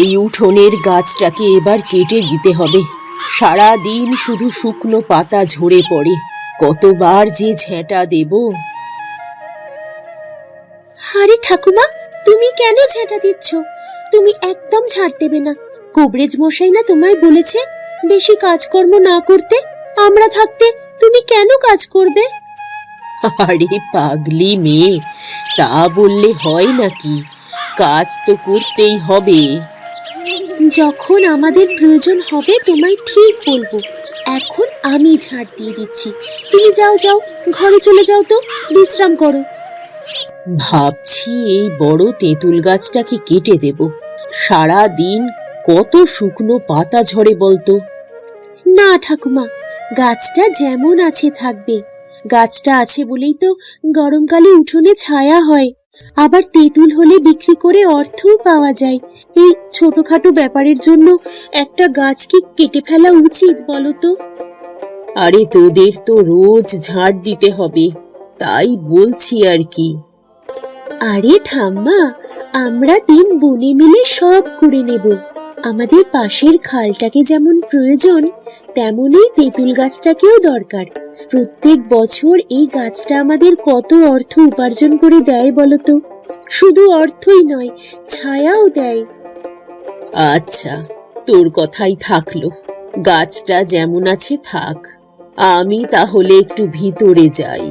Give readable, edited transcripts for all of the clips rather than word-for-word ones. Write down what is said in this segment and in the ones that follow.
এই উঠোনের গাছটাকে এবার কেটে দিতে হবে। সারা দিন শুধু শুকনো পাতা ঝরে পড়ে, কতবার যে ঝেঁটা দেব। আরে ঠাকুমা, তুমি কেন ঝাঁটা দিচ্ছ? তুমি একদম ঝাড় দেবে না। কবরেজ মশাই না তোমায় বলেছে বেশি কাজকর্ম না করতে? আমরা থাকতে তুমি কেন কাজ করবে? আরে পাগলি মেয়ে, তা বললে হয় নাকি? কাজ তো করতেই হবে। যখন আমাদের প্রয়োজন হবে তোমায় ঠিক বলবো। এখন আমি ঝাড় দিয়ে দিচ্ছি, তুমি যাও যাও, ঘরে চলে যাও তো, বিশ্রাম করো। ভাবছি এই বড় তেঁতুল গাছটাকে কেটে দেব। সারা দিন কত শুকনো পাতা ঝরে বলতো। না ঠাকুমা, গাছটা যেমন আছে থাকবে। গাছটা আছে বলেই তো গরমকালে উঠোনে ছায়া হয়। আবার তেঁতুল হলে বিক্রি করে অর্থও পাওয়া যায়। এই ছোটখাটো ব্যাপারের জন্য একটা গাছ কি কেটে ফেলা উচিত বলো তো? আরে তোদের তো রোজ ঝাড় দিতে হবে, তাই বলছি আর কি। আরে ঠাম্মা, আমরা তিন বোনে মিলে সব করে নেব। আমাদের পাশের খালটাকে যেমন প্রয়োজন, তেমনই তেঁতুল গাছটাকেও দরকার। প্রত্যেক বছর এই গাছটা আমাদের কত অর্থ উপার্জন করে দেয় বলতো। শুধু অর্থই নয়, ছায়াও দেয়। আচ্ছা, তোর কথাই থাকলো। গাছটা যেমন আছে থাক, আমি তাহলে একটু ভিতরে যাই।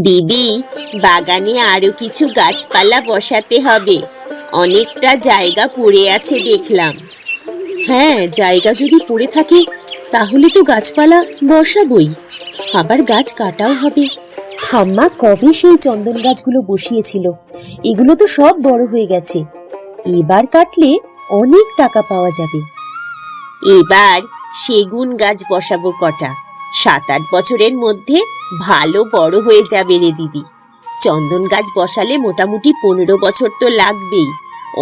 দিদি, বাগানে আরো কিছু গাছপালা বসাতে হবে। অনেকটা জায়গা পড়ে আছে দেখলাম। হ্যাঁ, জায়গা যদি পড়ে থাকে তাহলে তো গাছপালা বসাবই, আবার গাছ কাটাও হবে। ঠাম্মা কবে সেই চন্দন গাছগুলো বসিয়েছিল, এগুলো তো সব বড় হয়ে গেছে। এবার কাটলে অনেক টাকা পাওয়া যাবে। এবার সেগুন গাছ বসাবো কটা। 7-8 বছরের মধ্যে ভালো বড় হয়ে যাবে রে দিদি। চন্দন গাছ বসালে মোটামুটি 15 বছর তো লাগবেই,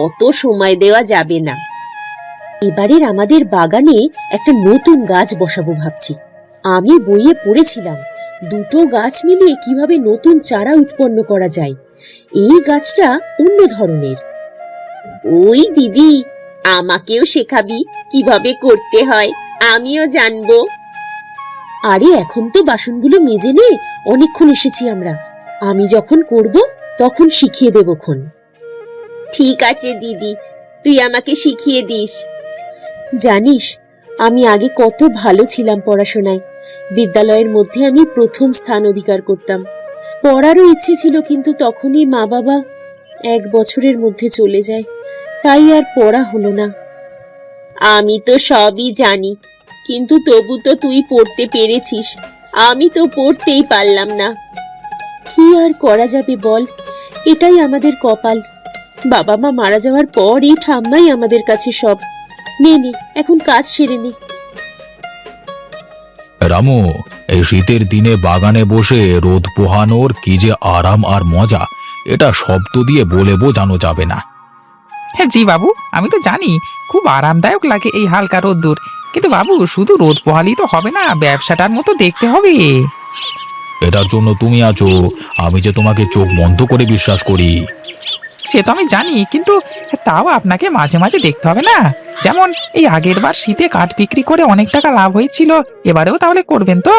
অত সময় দেওয়া যাবে না। এবারের আমাদের বাগানে একটা নতুন গাছ বসাবো ভাবছি। আমি বইয়ে পড়েছিলাম দুটো গাছ মিলিয়ে কিভাবে নতুন চারা উৎপন্ন করা যায়। এই গাছটা অন্য ধরনের। ওই দিদি, আমাকেও শেখাবি কিভাবে করতে হয়, আমিও জানবো। আরে এখন তো বাসনগুলো মেজে নে, অনেকক্ষণ এসেছি আমরা। আমি যখন করব তখন শিখিয়ে দেবক্ষণ। ঠিক আছে দিদি, তুই আমাকে শিখিয়ে দিস। জানিস, আমি আগে কত ভালো ছিলাম পড়াশোনায়। বিদ্যালয়ের মধ্যে আমি প্রথম স্থান অধিকার করতাম। পড়ারও ইচ্ছে ছিল, কিন্তু তখনই মা বাবা 1 বছরের মধ্যে চলে যায়, তাই আর পড়া হলো না। আমি তো সবই জানি, কিন্তু তবু তো তুই পড়তে পেরেছিস, আমি তো পড়তেই পারলাম না। কি আর করা যাবে বল, এটাই আমাদের কপাল। বাবা মা মারা যাওয়ার পর এই ঠাম্মাই আমাদের কাছে সব। নে নে, এখন কাজ সেরে নে। রামু, এই শীতের দিনে বাগানে বসে রোদ পোহানোর কি যে আরাম আর মজা, এটা শব্দ দিয়ে বলে বোঝানো যাবে না। হ্যাঁ জি বাবু, আমি তো জানি খুব আরামদায়ক লাগে এই হালকা রোদ্দুর। কিন্তু বাবু, শুধু রোদ পোহালেই তো হবে না, ব্যবসাটার মতো দেখতে হবে। এটার জন্য তুমি আছো, আমি যে তোমাকে চোখ বন্ধ করে বিশ্বাস করি। সে তো আমি জানি, কিন্তু তাও আপনাকে মাঝে মাঝে দেখতে হবে না? যেমন এই আগের বার শীতে কাঠ বিক্রি করে অনেক টাকা লাভ হয়েছিল, এবারেও তাহলে করবেন তো?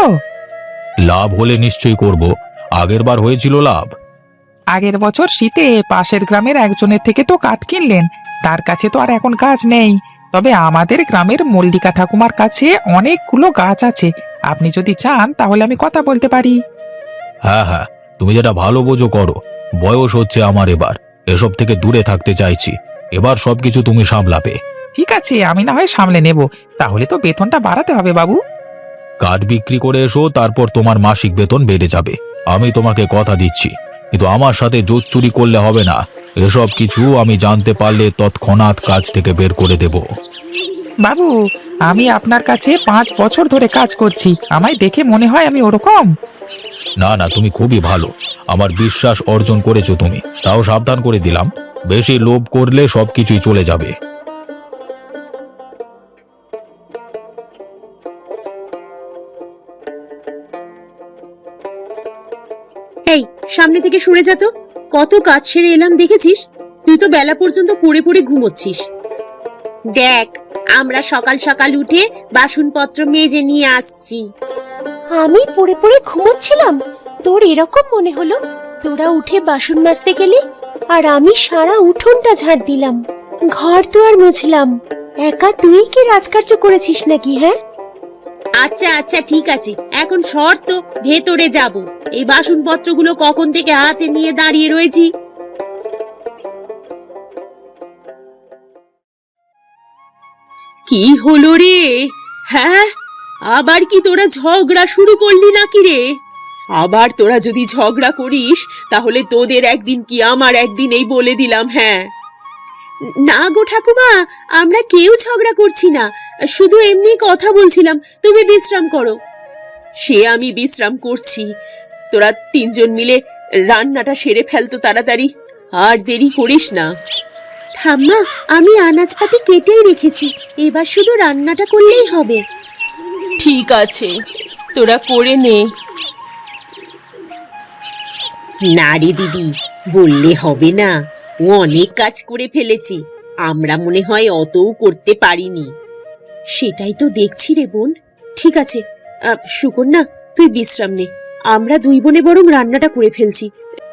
লাভ হলে নিশ্চয়ই করব। আগের বার হয়েছিল লাভ? আগের বছর শীতে পাশের গ্রামের একজনের থেকে তো কাঠ কিনলেন, তার কাছে তো আর এখন গাছ নেই। তবে আমাদের গ্রামের মল্লিকা ঠাকুমার কাছে অনেকগুলো গাছ আছে, আপনি যদি চান তাহলে আমি কথা বলতে পারি। হ্যাঁ হ্যাঁ, তুমি যেটা ভালো বোঝো করো। বয়স হচ্ছে আমার, এবার এসব থেকে দূরে থাকতে চাইছি। এবার সবকিছু তুমি সামলাবে। ঠিক আছে, আমি না হয় সামলে নেব। তাহলে তো বেতনটা বাড়াতে হবে বাবু। কাঠ বিক্রি করে এসো, তারপর তোমার মাসিক বেতন বেড়ে যাবে, আমি তোমাকে কথা দিচ্ছি। কিন্তু আমার সাথে জোর চুরি করলে হবে না। এসব কিছু আমি জানতে পারলে তৎক্ষণাৎ কাজ থেকে বের করে দেব। বাবু, আমি আপনার কাছে 5 বছর ধরে কাজ করছি, আমায় দেখে মনে হয় আমি ওরকম? না না, তুমি খুবই ভালো, আমার বিশ্বাস অর্জন করেছো তুমি। তাও সাবধান করে দিলাম, বেশি লোভ করলে সবকিছুই চলে যাবে। এই, সামনে থেকে সরে যা তো। কত কাজ সেরে এলাম দেখেছিস? তুই তো বেলা পর্যন্ত পড়ে পড়ে ঘুমোচ্ছিস। দেখ, আমরা সকাল সকাল উঠে বাসনপত্র মেজে নিয়ে আসছি। আমি পড়ে পড়ে ঘুমোচ্ছিলাম? তোর এরকম মনে হলো? তোরা উঠে বাসন মাজতে গেলি আর আমি সারা উঠোনটা ঝাড় দিলাম, ঘর দুয়ার মুছলাম। একা তুই কি রাজকার্য করেছিস নাকি? হ্যাঁ, আচ্ছা আচ্ছা ঠিক আছে, এখন সর তো, ভেতরে যাব। এই বাসনপত্রগুলো কখন থেকে হাতে নিয়ে দাঁড়িয়ে রয়েছি। কি হলো রে? হ্যাঁ, আবার কি তোরা ঝগড়া শুরু করলি নাকি রে? আবার তোরা যদি ঝগড়া করিস তাহলে তোদের একদিন কি আমার একদিন, এই বলে দিলাম। হ্যাঁ, না গো ঠাকুমা, আমরা কেউ ঝগড়া করছি না, শুধু এমনি কথা বলছিলাম। তুমি বিশ্রাম করো। সে আমি বিশ্রাম করছি, তোরা তিনজন মিলে রান্নাটা সেরে ফেলতো তাড়াতাড়ি, আর দেরি করিস না। ঠাম্মা, আমি আনাজপাতি কেটেই রেখেছি, এবার শুধু রান্নাটা করলেই হবে। ঠিক আছে, তোরা করে নে। না রে দিদি, বললে হবে না, ও অনেক কাজ করে ফেলেছে, আমরা মনে হয় অতও করতে পারিনি। সেটাই তো দেখছি রে বোন। ঠিক আছে, সুকন্যা তুই বিশ্রাম নে, আমরা দুই বোনে বরং রান্নাটা করে ফেলছি।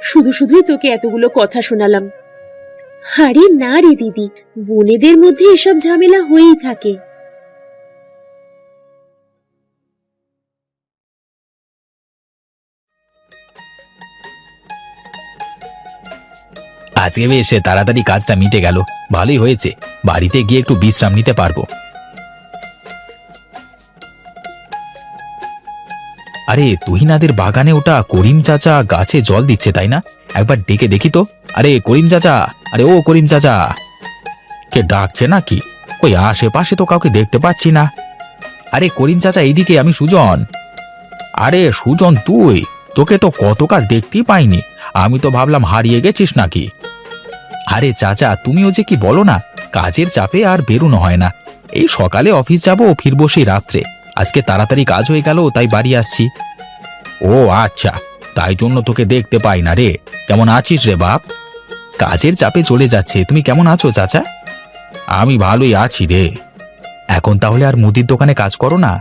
শুধু শুধুই তোকে এতগুলো কথা শোনালাম। আরে না রে দিদি, বোনেদের মধ্যে এসব ঝামেলা হয়েই থাকে। আজকে বেশ তাড়াতাড়ি কাজটা মিটে গেল, ভালোই হয়েছে। বাড়িতে গিয়ে একটু বিশ্রাম নিতে পারবো। আরে তুহিনাদের বাগানে ওটা করিম চাচা গাছে জল দিচ্ছে, তাই না? একবার ডেকে দেখি তো। আরে করিম চাচা, আরে ও করিম চাচা। কে ডাকছে নাকি? ওই আশেপাশে তো কাউকে দেখতে পাচ্ছি না। আরে করিম চাচা এইদিকে, আমি সুজন। আরে সুজন তুই? তোকে তো কতকাল দেখতেই পাইনি, আমি তো ভাবলাম হারিয়ে গেছিস নাকি। আরে চাচা তুমিও যে কি বলো না, কাজের চাপে আর বেরোনো হয় না। এই সকালে অফিস যাবো, ফিরবো সেই রাত্রে। আজকে তাড়াতাড়ি কাজ হয়ে গেল, তাই বাড়ি আসছি। ও আচ্ছা, তাই জন্য তোকে দেখতে পাই না রে। কেমন আছিস রে বাপ? কাজের চাপে চলে যাচ্ছে। তুমি কেমন আছো চাচা? আমি ভালোই আছি রে। এখন তাহলে আর মুদির দোকানে কাজ করো না?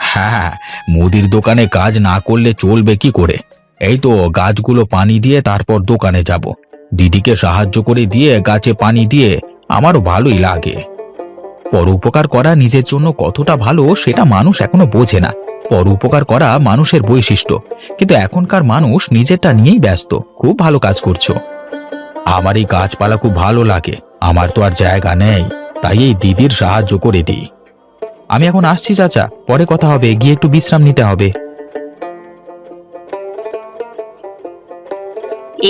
হ্যাঁ, মুদির দোকানে কাজ না করলে চলবে কি করে? এই তো গাছগুলো পানি দিয়ে তারপর দোকানে যাব। দিদিকে সাহায্য করে দিয়ে গাছে পানি দিয়ে আমারও ভালোই লাগে। পরোপকার করা নিজের জন্য কতটা ভালো সেটা মানুষ এখনো বোঝে না। পরোপকার করা মানুষের বৈশিষ্ট্য, কিন্তু এখনকার মানুষ নিজেরটা নিয়েই ব্যস্ত। খুব ভালো কাজ করছো। আমার এই গাছপালা খুব ভালো লাগে, আমার তো আর জায়গা নেই, তাই এই দিদির সাহায্য করে দিই। আমি এখন আসছি চাচা, পরে কথা হবে, গিয়ে একটু বিশ্রাম নিতে হবে।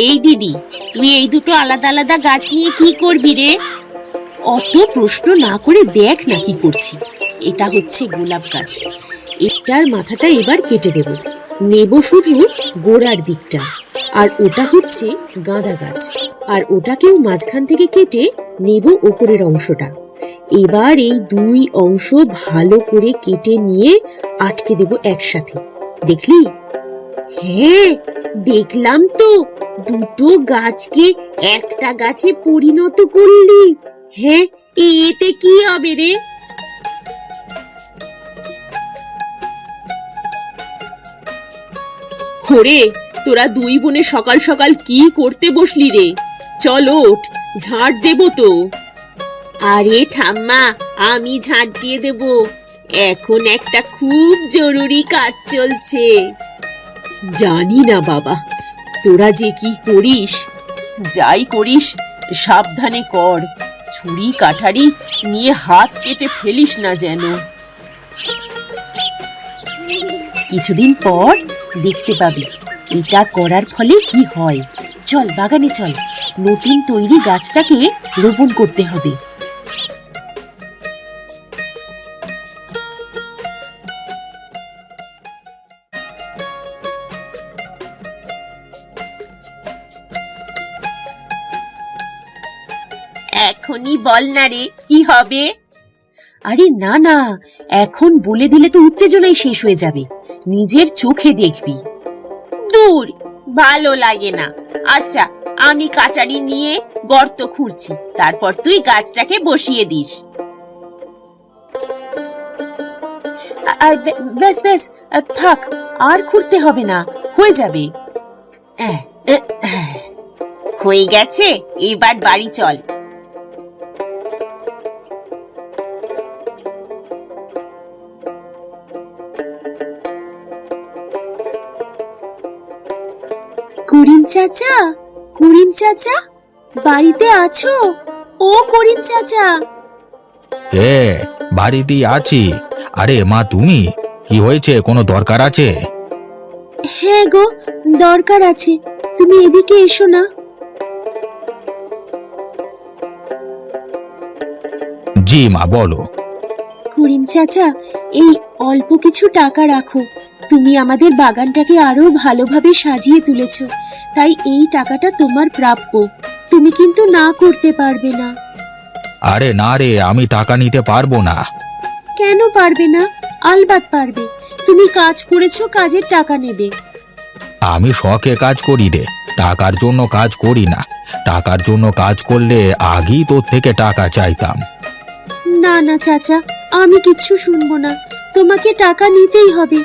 এই দিদি, তুই এই দুটো আলাদা আলাদা গাছ নিয়ে কি করবি রে? অত প্রশ্ন না করে দেখ না কি করছি। এটা হচ্ছে গোলাপ গাছ, এটার মাথাটা এবার কেটে দেব, নেব শুধু গোড়ার দিকটা। আর ওটা হচ্ছে গাঁদা গাছ, আর ওটাকেও মাঝখান থেকে কেটে নেব ওপরের অংশটা। এবার এই দুই অংশ ভালো করে কেটে নিয়ে আটকে দেব একসাথে। দেখলি? হ্যাঁ দেখলাম তো, দুটো গাছকে একটা গাছে পরিণত করলি। হ্যাঁ, এতে কি হবে রে? ওরে, তোরা দুই বোনে সকাল সকাল কি করতে বসলি রে? চল ওঠ, ঝাড় দেব তো। আরে ঠাম্মা, আমি ঝাড় দিয়ে দেব, এখন একটা খুব জরুরি কাজ চলছে। জানি না বাবা, তোরা যে কি করিস, যাই করিস সাবধানে কর, ছুরি কাঠারি নিয়ে হাত কেটে ফেলিস না যেন। কিছুদিন পর দেখতে পাবি এটা করার ফলে কি হয়। চল বাগানে চল, নতুন তৈরি গাছটাকে রোপণ করতে হবে। এখনই বল না রে, কি হবে? আরে না না, এখন বলে দিলে তো উত্তেজনাই শেষ হয়ে যাবে, নিজের চোখে দেখবি। দূর, ভালো লাগে না। আচ্ছা আমি কাটারি নিয়ে গর্ত খুঁড়ছি, তারপর তুই গাছটাকে বসিয়ে দিস। ব্যাস ব্যাস, থাক, আর খুঁড়তে হবে না, হয়ে যাবে। হয়ে গেছে, এবার বাড়ি চল। করিম চাচা, করিম চাচা, বাড়িতে আছো? ও করিম চাচা। কে? বাড়িতেই আছি। আরে মা, তুমি? কি হয়েছে, কোনো দরকার আছে? হ্যাঁ গো, দরকার আছে, তুমি এদিকে এসো না। জি মা, বলো। করিম চাচা, এই অল্প কিছু টাকা রাখো। তুমি আমাদের বাগানটাকে আরো ভালোভাবে সাজিয়ে তুলেছো, তাই এই টাকাটা তোমার প্রাপ্য। তুমি কিন্তু না করতে পারবে না। আরে না রে, আমি টাকা নিতে পারবো না। কেন পারবে না? আলবাত পারবে। তুমি কাজ করেছো, কাজের টাকা নেবে। আমি শখে কাজ করি রে, টাকার জন্য কাজ করি না। টাকার জন্য কাজ করলে আগেই তোর থেকে টাকা চাইতাম। না না চাচা, আমি কিচ্ছু শুনবো না। তোমাকে টাকা নিতেই হবে।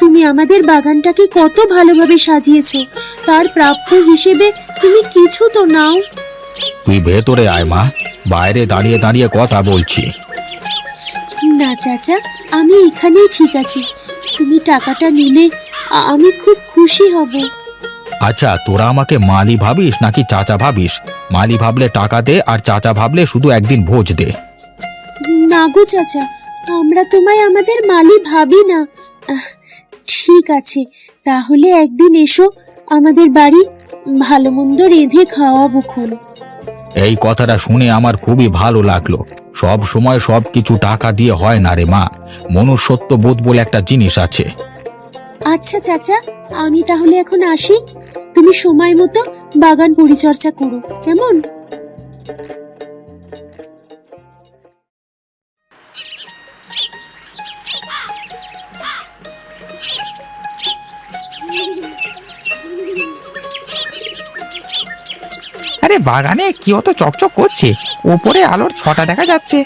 তুমি আমাদের বাগানটাকে কত ভালোভাবে সাজিয়েছো, তার প্রাপ্য হিসেবে তুমি কিছু তো নাও। তুই ভেতরে আয় মা, বাইরে দাঁড়িয়ে দাঁড়িয়ে কথা বলছি। না চাচা, আমি এখানেই ঠিক আছি। তুমি টাকাটা নিলে আমি খুব খুশি হব। আচ্ছা, তোরা আমাকে মালি ভাবিস নাকি চাচা ভাবিস? মালি ভাবলে টাকা দে, আর চাচা ভাবলে শুধু একদিন ভোজ দে। না গো চাচা, আমরা তোমায় আমাদের মালি ভাবি না। ঠিক আছে, তাহলে একদিন এসো আমাদের বাড়ি, ভালো মন্দ রেঁধে খাওয়াবো খুন। এই কথাটা শুনে আমার খুবই ভালো লাগলো। সব সময় সব কিছু টাকা দিয়ে হয় না রে মা, মনুষ্যত্ব বোধ বলে একটা জিনিস আছে। আচ্ছা চাচা, আমি তাহলে এখন আসি। তুমি সময় মতো বাগান পরিচর্যা করো, কেমন? আরে বাগানে কি অত চকচক করছে? ওপরে আলোর ছটা দেখা যাচ্ছে।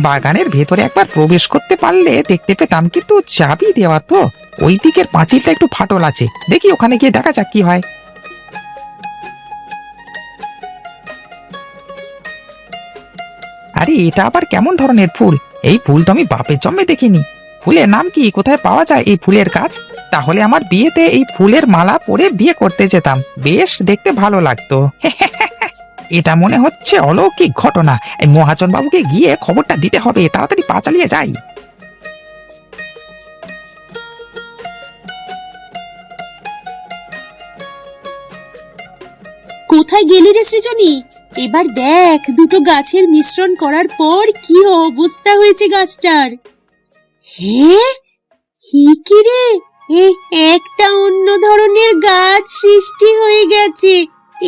বাগানের ভেতরে একবার প্রবেশ করতে পারলে দেখতে পেতাম, কিন্তু চাবি দেওয়া তো। ওই দিকের পাঁচিলটা একটু ফাটল আছে, দেখি ওখানে গিয়ে দেখা যাক কি হয়। আরে এটা আবার কেমন ধরনের ফুল? এই ফুল তো আমি বাপের জন্মে দেখিনি। ফুলের নাম কি? কোথায় পাওয়া যায় এই ফুলের গাছ? তাহলে আমার বিয়েতে এই ফুলের মালা পরে বিয়ে করতে যেতাম, বেশ দেখতে ভালো লাগতো। এটা মনে হচ্ছে অলৌকিক ঘটনা। এই মহাজন বাবুকে গিয়ে খবরটা দিতে হবে, তাড়াতাড়ি পা চালিয়ে যাই। কোথায় গেলি রে সৃজনী? এবার দেখ, দুটো গাছের মিশ্রণ করার পর কি অবস্থা হয়েছে গাছটার। হে, কি রে, একটা অন্য ধরনের গাছ সৃষ্টি হয়ে গেছে।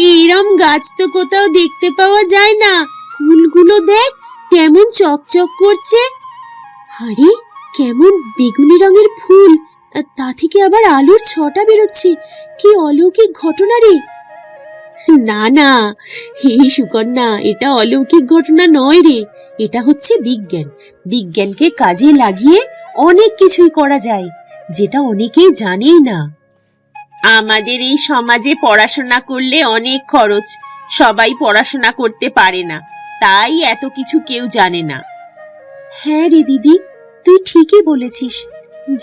এইরকম গাছ তো কোথাও দেখতে পাওয়া যায় না। ফুলগুলো দেখ কেমন চকচক করছে। আরে, কেমন বেগুনি রঙের ফুল, তা থেকে আবার আলোর ছটা বেরোচ্ছে। কি অলৌকিক ঘটনা রে! না না, হে সুকন্যা, এটা অলৌকিক ঘটনা নয় রে, এটা হচ্ছে বিজ্ঞান। বিজ্ঞানকে কাজে লাগিয়ে অনেক কিছুই করা যায়, যেটা অনেকেই জানেই না। আমাদের এই সমাজে পড়াশোনা করলে অনেক খরচ, সবাই পড়াশোনা করতে পারে না, তাই এত কিছু কেউ জানে না। হ্যাঁ রে দিদি, তুই ঠিকই বলেছিস।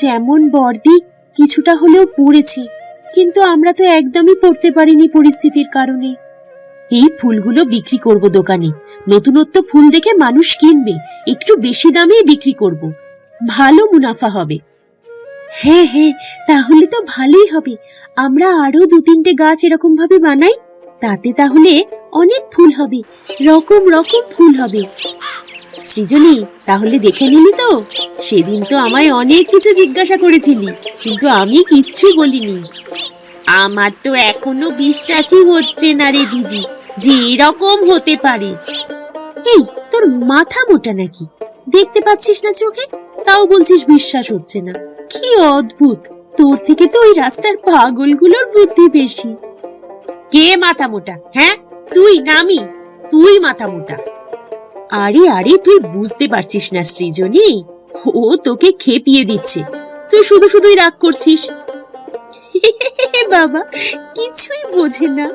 যেমন বর্দি কিছুটা হলেও পড়েছে, কিন্তু আমরা তো একদমই পড়তে পারিনি পরিস্থিতির কারণে। এই ফুলগুলো বিক্রি করব দোকানে, নতুনত্ব ফুল দেখে মানুষ কিনবে, একটু বেশি দামেই বিক্রি করব, ভালো মুনাফা হবে। হ্যাঁ হ্যাঁ, তাহলে তো ভালোই হবে। আমরা আরো 2-3টে গাছ এরকম ভাবে বানাই, তাতে তাহলে অনেক ফুল হবে, রকম রকম ফুল হবে। সৃজনী, তাহলে দেখে নিলি তো? সেদিন তো আমায় অনেক কিছু জিজ্ঞাসা করেছিলি, কিন্তু আমি কিচ্ছু বলিনি। আমার তো এখনো বিশ্বাসই হচ্ছে না রে দিদি, যে এরকম হতে পারে। এই, তোর মাথা মোটা নাকি? দেখতে পাচ্ছিস না চোখে, তাও বলছিস বিশ্বাস হচ্ছে না? কি অদ্ভুত, তোর থেকে তো ওই রাস্তার পাগলগুলোর বুদ্ধি বেশি। কে মাথা মোটা? হ্যাঁ, তুই নামি, তুই মাথা মোটা। আরে আরে তুই বুঝতে পারছিস না সৃজনী, ও তোকে খেপিয়ে দিচ্ছে, তুই শুধু শুধুই রাগ করছিস। বাবা কিছুই বোঝে না।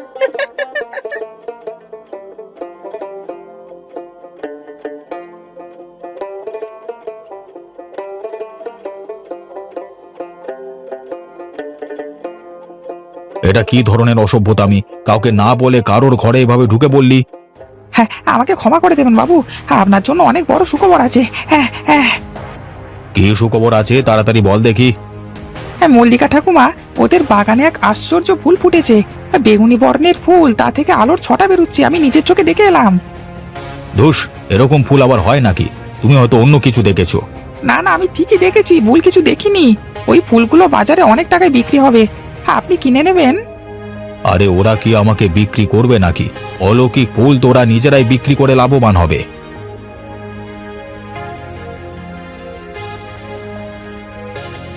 এটা কি ধরনের অসভ্যতামি? কাউকে না বলে কারোর ঘরে এভাবে ঢুকে বললি? হ্যাঁ, আমাকে ক্ষমা করে দেবেন বাবু, আপনার জন্য অনেক বড় সুখবর আছে। হ্যাঁ হ্যাঁ কি সুখবর আছে তাড়াতাড়ি বল দেখি। হ্যাঁ, মল্লিকা ঠাকুমা, ওদের বাগানে এক আশ্চর্য ফুল ফুটেছে, বেগুনি বর্ণের ফুল, তা থেকে আলোর ছটা বেরোচ্ছে, আমি নিজের চোখে দেখে এলাম। ধুস, এরকম ফুল আবার হয় নাকি? তুমি হয়তো অন্য কিছু দেখেছো। না না, আমি ঠিকই দেখেছি, ভুল কিছু দেখিনি। ওই ফুলগুলো বাজারে অনেক টাকায় বিক্রি হবে, আপনি কিনে নেবেন। আরে ওরা কি আমাকে বিক্রি করবে নাকি? অলৌকিক ফুল তো ওরা নিজেরাই বিক্রি করে লাভবান হবে।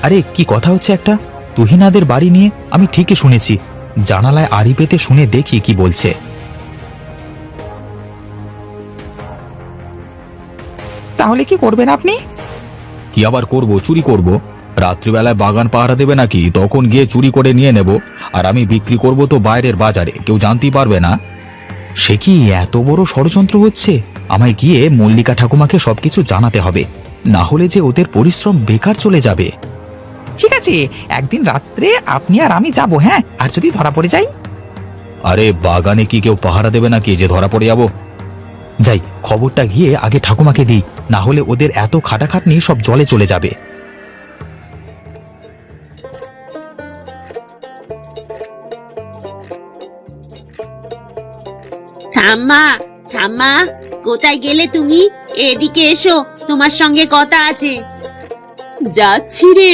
আরে কি কথা হচ্ছে একটা তুহিনাদের বাড়ি নিয়ে? আমি ঠিকই শুনেছি, জানালায় আড়ি পেতে শুনে দেখি কি বলছে। তাহলে কি করবেন আপনি? কি আবার করব? চুরি করব। রাত্রিবেলায় বাগান পাহারা দেবে নাকি, তখন গিয়ে চুরি করে নিয়ে নেব, আর আমি বিক্রি করব তো বাইরের বাজারে, কেউ জানতেই পারবে না। সে কি এত বড় ষড়যন্ত্র হচ্ছে? আমায় গিয়ে মল্লিকা ঠাকুমাকে সবকিছু জানাতে হবে, না হলে যে ওদের পরিশ্রম বেকার চলে যাবে। ঠিক আছে, একদিন রাত্রে আপনি আর আমি যাব। হ্যাঁ, আর যদি ধরা পড়ে যাই? আরে বাগানে কি কেউ পাহারা দেবে নাকি যে ধরা পড়ে যাব? যাই, খবরটা গিয়ে আগে ঠাকুমাকে দিই, না হলে ওদের এত খাটাখাটনি সব জলে চলে যাবে। ঠাম্মা, ঠাম্মা, কোথায় গেলে তুমি? এদিকে এসো, তোমার সঙ্গে কথা আছে। যাচ্ছি রে,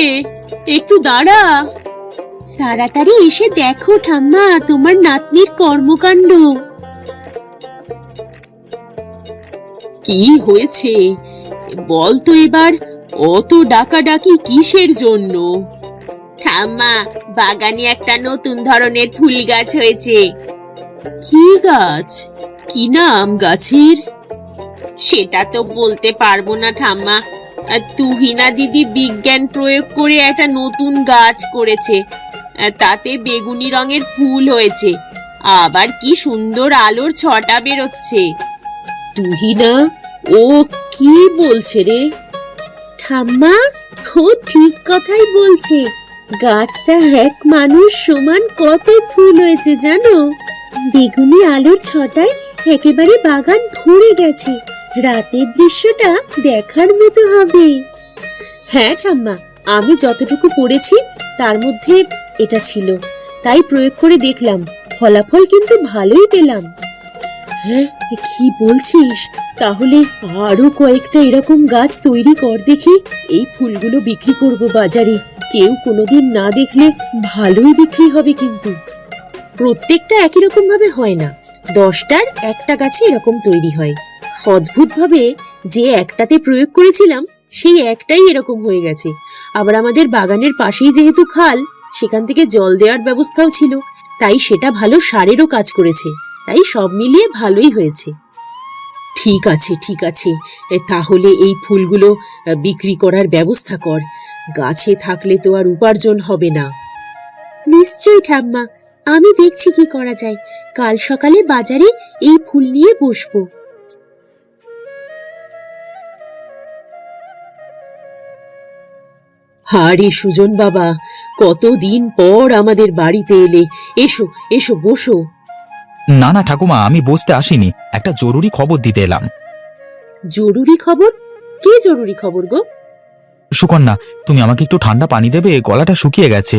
একটু দাঁড়া। তাড়াতাড়ি এসে দেখো ঠাম্মা, তোমার নাতনির কর্মকাণ্ড। কি হয়েছে বল তো এবার, অত ডাকাডাকি কিসের জন্য? ঠাম্মা, বাগানে একটা নতুন ধরনের ফুল গাছ হয়েছে। কি গাছ? কি নাম গাছের? সেটা তো বলতে পারবো না ঠাম্মা। তুহিনা দিদি বিজ্ঞান প্রয়োগ করে একটা নতুন গাছ করেছে, তাতে বেগুনি রঙের ফুল হয়েছে, আবার কি সুন্দর আলোর ছটা বেরোচ্ছে। তুহিনা, ও কি বলছে রে? ঠাম্মা, ও ঠিক কথাই বলছে, গাছটা এক মানুষ সমান কত ফুল হয়েছে জানো? বেগুনি আলোর ছটায় একেবারে বাগান ভরে গেছে, রাতের দৃশ্যটা দেখার মতো হবে। হ্যাঁ ঠাম্মা, আমি যতটুকু পড়েছি তার মধ্যে এটা ছিল, তাই প্রয়োগ করে দেখলাম, ফলাফল কিন্তু ভালোই পেলাম। হ্যাঁ, কি বলছিস? তাহলে আরো কয়েকটা এরকম গাছ তৈরি কর দেখি, এই ফুলগুলো বিক্রি করব বাজারে, কেউ কোনোদিন না দেখলে ভালোই বিক্রি হবে। কিন্তু প্রত্যেকটা একই রকম ভাবে হয় না, 10টার একটা গাছে এরকম তৈরি হয়। অদ্ভুত ভাবে যে একটাতে প্রয়োগ করেছিলাম সেই একটাই এরকম হয়ে গেছে। আবার আমাদের বাগানের পাশেই যেহেতু খাল, সেখান থেকে জল দেওয়ার ব্যবস্থাও ছিল, তাই সেটা ভালো সারেরও কাজ করেছে, তাই সব মিলিয়ে ভালোই হয়েছে। ঠিক আছে ঠিক আছে, তাহলে এই ফুলগুলো বিক্রি করার ব্যবস্থা কর, গাছে থাকলে তো আর উপার্জন হবে না। নিশ্চয়ই ঠাম্মা, আমি দেখছি কি করা যায়, কাল সকালে বাজারে এই ফুল নিয়ে বসবো। আরে সুজন বাবা, কতদিন পর আমাদের বাড়িতে এলে, এসো এসো বসো। না না ঠাকুমা, আমি বসতে আসিনি, একটা জরুরি খবর দিতে এলাম। জরুরি খবর? কি জরুরি খবর গো? সুকন্যা, তুমি আমাকে একটু ঠান্ডা পানি দেবে, গলাটা শুকিয়ে গেছে।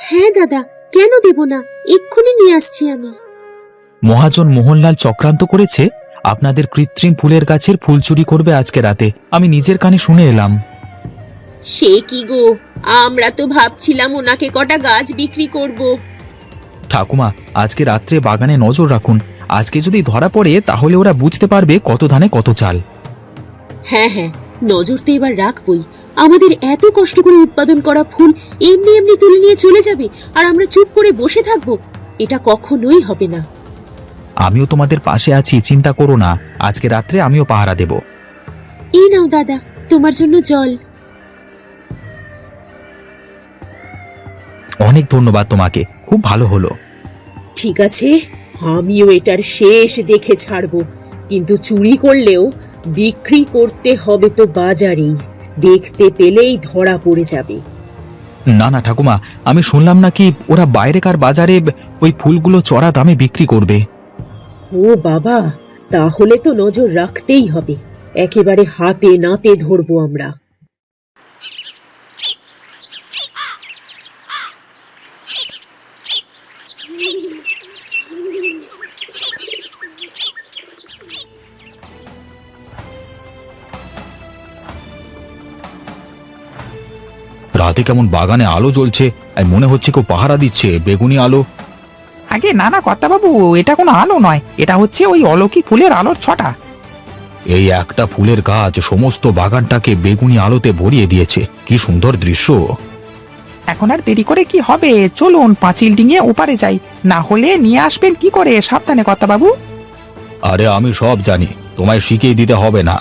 হ্যাঁ দাদা, কেন দেব না, এক্ষুনি নিয়ে আসছি আমি। মহাজন মোহনলাল চক্রান্ত করেছে, আপনাদের কৃত্রিম ফুলের গাছের ফুল চুরি করবে আজকে রাতে, আমি নিজের কানে শুনে এলাম। সে কি গো, আমরা তো ভাবছিলাম ওনাকে কটা গাছ বিক্রি করব। ঠাকুমা, আজকে রাত্রে বাগানে নজর রাখুন, আজকে যদি ধরা পড়ে তাহলে ওরা বুঝতে পারবে কত ধানে কত চাল। হ্যাঁ হ্যাঁ, নজর তো এবার রাখবই। আমাদের এত কষ্ট করে উৎপাদন করা ফুল এমনি এমনি তুলে নিয়ে চলে যাবে আর আমরা চুপ করে বসে থাকবো? এটা কখনোই হবে না। আমিও তোমাদের পাশে আছি, চিন্তা করো না। আজকে রাত্রে আমিও পাহারা দেব। এই নাও দাদা, তোমার জন্য জল। অনেক ধন্যবাদ তোমাকে, খুব ভালো হলো। ঠিক আছে, আমিও এটার শেষ দেখে ছাড়বো, কিন্তু চুরি করলেও বিক্রি করতে হবে তো বাজারেই। দেখতে পেলেই ধরা পড়ে যাবে। না না ঠাকুমা, আমি শুনলাম নাকি ওরা বাইরেকার বাজারে ওই ফুলগুলো চড়া দামে বিক্রি করবে। ও বাবা, তাহলে তো নজর রাখতেই হবে। একেবারে হাতে নাতে ধরবো আমরা। রাতে কেমন বাগানে আলো জ্বলছে, আর মনে হচ্ছে কেউ পাহারা দিচ্ছে। বেগুনি আলো। আগে না না কর্তাবাবু, এটা কোনো আলো নয়, এটা হচ্ছে ওই অলৌকিক ফুলের আলোর ছটা। এই একটা ফুলের গাছ সমস্ত বাগানটাকে বেগুনি আলোতে ভরিয়ে দিয়েছে। কি সুন্দর দৃশ্য। এখন আর দেরি করে কি হবে, চলুন পাঁচিল ডিঙিয়ে ওপারে যাই, না হলে নিয়ে আসবেন কি করে, সাবধানে কর্তাবাবু। আরে আমি সব জানি, তোমায় শিখিয়ে দিতে হবে না।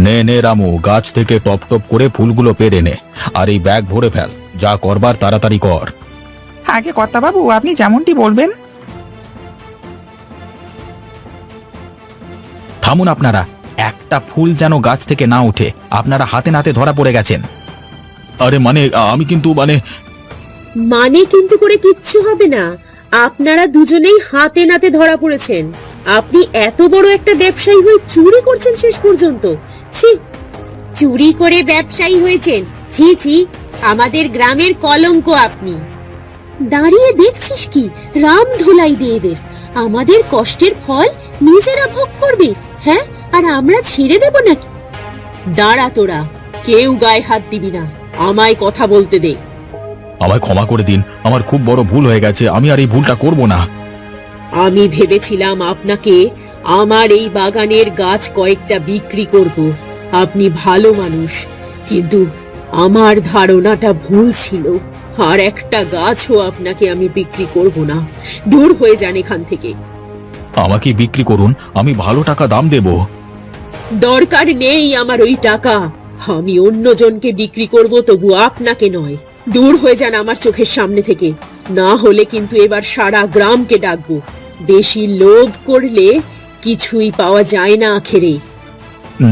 নে নে রামু, গাছ থেকে টপ টপ করে ফুলগুলো পেরে নে, আর এই ব্যাগ ভরে ফেল। যা করবার তাড়াতাড়ি কর। আগে কর্তাবাবু, আপনি যেমনটি বলবেন। থামুন আপনারা, একটা ফুল যেন গাছ থেকে না উঠে। আপনারা হাতে নাতে ধরা পড়ে গেছেন। আরে মানে আমি কিন্তু মানে কিন্তু করে কিচ্ছু হবে না। আপনারা দুজনেই হাতে নাতে ধরা পড়েছেন। আপনি এত বড় একটা ব্যবসায়ী হয়ে চুরি করছেন শেষ পর্যন্ত। ছি, চুরি করে ব্যবসায়ী হয়েছেন? ছি ছি, আমাদের গ্রামের কলঙ্ক আপনি। দাঁড়িয়ে দেখছিস কি? রাম ধোলাই দে এদের। আমাদের কষ্টের ফল নিজেরা ভোগ করবে, হ্যাঁ? আর আমরা ছেড়ে দেব নাকি? দাঁড়া তোরা, কেউ গায়ে হাত দিবি না, আমায় কথা বলতে দে। আমায় ক্ষমা করে দিন, আমার খুব বড় ভুল হয়ে গেছে। আমি আর এই ভুলটা করব না। আমি ভেবেছিলাম আপনাকে আমার এই বাগানের গাছ কয়েকটা বিক্রি করব। আপনি ভালো মানুষ, কিন্তু আমার ধারণাটা ভুল ছিল। আর একটা গাছও আপনাকে আমি বিক্রি করব না। দূর হয়ে যান এখান থেকে। আমাকে বিক্রি করুন, আমি ভালো টাকা দাম দেব। দরকার নেই আমার ওই টাকা। আমি অন্যজনকে বিক্রি করব, তবু আপনাকে নয়। দূর হয়ে যান আমার চোখের সামনে থেকে, না হলে কিন্তু এবার সারা গ্রামকে ডাকবো। বেশি লোভ করলে কিছুই পাওয়া যায় না আখেরে।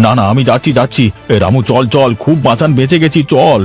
না না, আমি যাচ্ছি যাচ্ছি। রামু চল চল, খুব বাঁচান বেঁচে গেছি, চল।